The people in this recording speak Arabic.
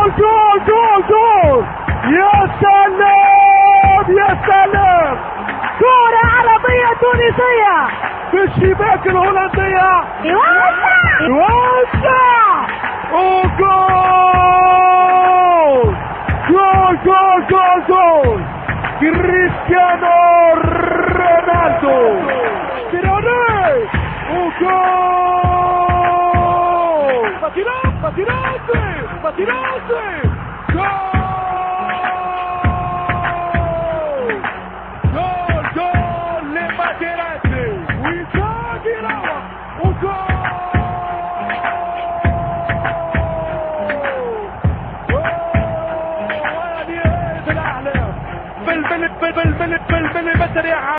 جول جول جول جول. يا سلام يا سلام. كرة عربية تونسية في الشباك الهولندية. يوسع يوسع. وجول جول جول جول جول. كريستيانو رونالدو. تيراني. وجول. Patinante. Gol. Gol gol le Materazzi. ويسجل وجول. وهذه الاحلام. بلبل بلبل بلبل بلبل بسريعة.